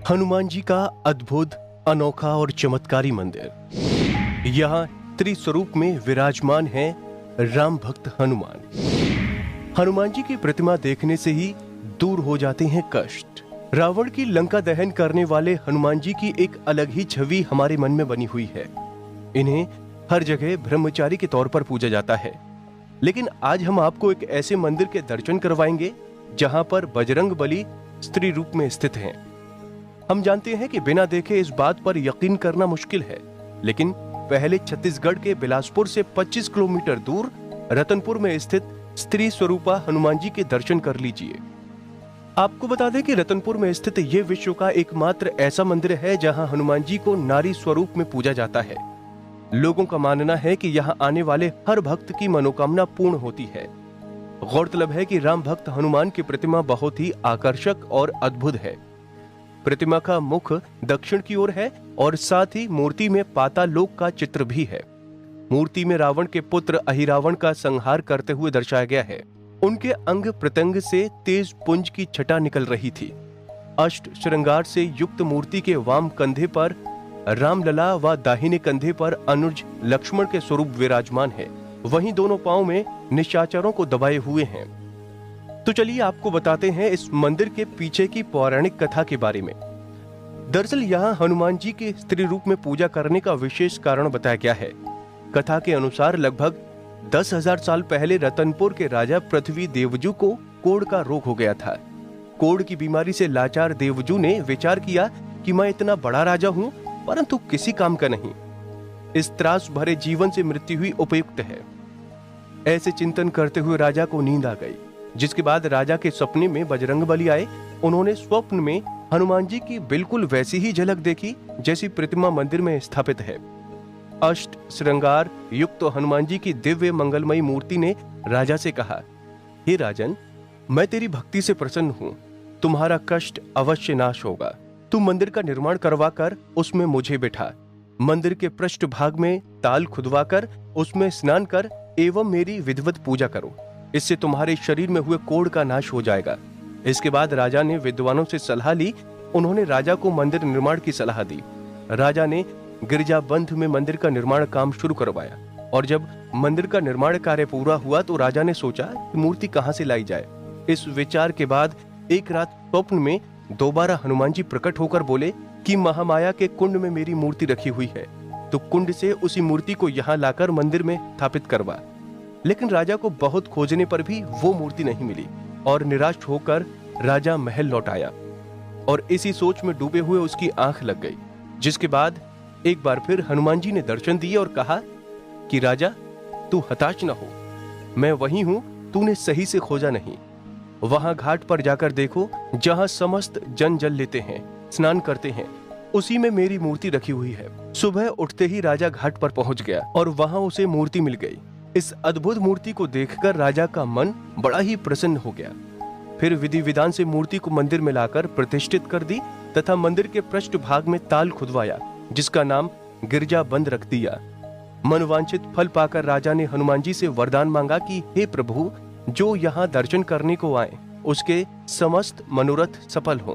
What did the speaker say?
हनुमान जी का अद्भुत, अनोखा और चमत्कारी मंदिर। यहाँ त्रिस्वरूप में विराजमान है राम भक्त हनुमान। हनुमान जी की प्रतिमा देखने से ही दूर हो जाते हैं कष्ट। रावण की लंका दहन करने वाले हनुमान जी की एक अलग ही छवि हमारे मन में बनी हुई है। इन्हें हर जगह ब्रह्मचारी के तौर पर पूजा जाता है। लेकिन आज हम आपको एक ऐसे मंदिर के दर्शन करवाएंगे जहां पर बजरंग बली स्त्री रूप में स्थित हैं। हम जानते हैं कि बिना देखे इस बात पर यकीन करना मुश्किल है, लेकिन पहले छत्तीसगढ़ के बिलासपुर से 25 किलोमीटर दूर रतनपुर में स्थित स्त्री स्वरूपा हनुमान जी के दर्शन कर लीजिए। आपको बता दें कि रतनपुर में स्थित ये विश्व का एकमात्र ऐसा मंदिर है जहां हनुमान जी को नारी स्वरूप में पूजा जाता है। लोगों का मानना है कि यहाँ आने वाले हर भक्त की मनोकामना पूर्ण होती है। गौरतलब है कि राम भक्त हनुमान की प्रतिमा बहुत ही आकर्षक और अद्भुत है। प्रतिमा का मुख दक्षिण की ओर है और साथ ही मूर्ति में पाताल लोक का चित्र भी है। मूर्ति में रावण के पुत्र अहिरावण का संहार करते हुए दर्शाया गया है। उनके अंग प्रत्यंग से तेज पुंज की छटा निकल रही थी। अष्ट श्रृंगार से युक्त मूर्ति के वाम कंधे पर रामलला व दाहिने कंधे पर अनुज लक्ष्मण के स्वरूप विराजमान है। वहीं दोनों पांव में निशाचरों को दबाए हुए हैं। तो चलिए आपको बताते हैं इस मंदिर के पीछे की पौराणिक कथा के बारे में। दरअसल यहाँ हनुमान जी के स्त्री रूप में पूजा करने का विशेष कारण बताया गया है। कथा के अनुसार लगभग 10,000 साल पहले रतनपुर के राजा पृथ्वी देवजू को कोढ़ का रोग हो गया था। कोढ़ की बीमारी से लाचार देवजू ने विचार किया कि मैं इतना बड़ा राजा हूं परंतु किसी काम का नहीं। इस त्रास भरे जीवन से मृत्यु हुई उपयुक्त है। ऐसे चिंतन करते हुए राजा को नींद आ गई, जिसके बाद राजा के सपने में बजरंग बली आए। उन्होंने स्वप्न में हनुमान जी की बिल्कुल वैसी ही झलक देखी जैसी प्रतिमा मंदिर में स्थापित है। अष्ट श्रृंगार युक्त हनुमान जी की दिव्य मंगलमयी मूर्ति ने राजा से कहा, हे राजन, मैं तेरी भक्ति से प्रसन्न हूँ। तुम्हारा कष्ट अवश्य नाश होगा। तुम मंदिर का निर्माण करवाकर उसमें मुझे बिठा। मंदिर के पृष्ठ भाग में ताल खुदवाकर उसमें स्नान कर एवं मेरी विधिवत पूजा करो। इससे तुम्हारे शरीर में हुए कोढ़ का नाश हो जाएगा। इसके बाद राजा ने विद्वानों से सलाह ली। उन्होंने राजा को मंदिर निर्माण की सलाह दी। राजा ने गिरजाबंध में मंदिर का निर्माण काम शुरू करवाया और जब मंदिर का निर्माण कार्य पूरा हुआ तो राजा ने सोचा कि मूर्ति कहां से लाई जाए। इस विचार के बाद एक रात स्वप्न में दोबारा हनुमान जी प्रकट होकर बोले कि महामाया के कुंड में मेरी मूर्ति रखी हुई है, तो कुंड से उसी मूर्ति को यहाँ लाकर मंदिर में स्थापित करवा। लेकिन राजा को बहुत खोजने पर भी वो मूर्ति नहीं मिली और निराश होकर राजा महल लौट आया और इसी सोच में डूबे हुए उसकी आंख लग गई। जिसके बाद एक बार फिर हनुमान जी ने दर्शन दिए और कहा कि राजा, तू हताश न हो, मैं वही हूं, तूने सही से खोजा नहीं। वहां घाट पर जाकर देखो जहां समस्त जन जल लेते हैं, स्नान करते हैं, उसी में मेरी मूर्ति रखी हुई है। सुबह उठते ही राजा घाट पर पहुंच गया और वहां उसे मूर्ति मिल गई। इस अद्भुत मूर्ति को देखकर राजा का मन बड़ा ही प्रसन्न हो गया। फिर विधि विधान से मूर्ति को मंदिर में लाकर प्रतिष्ठित कर दी तथा मंदिर के पृष्ठ भाग में ताल खुदवाया, जिसका नाम गिरजाबंध रख दिया। मनवांछित फल पाकर राजा ने हनुमान जी से वरदान मांगा कि हे प्रभु, जो यहाँ दर्शन करने को आए उसके समस्त मनोरथ सफल हों।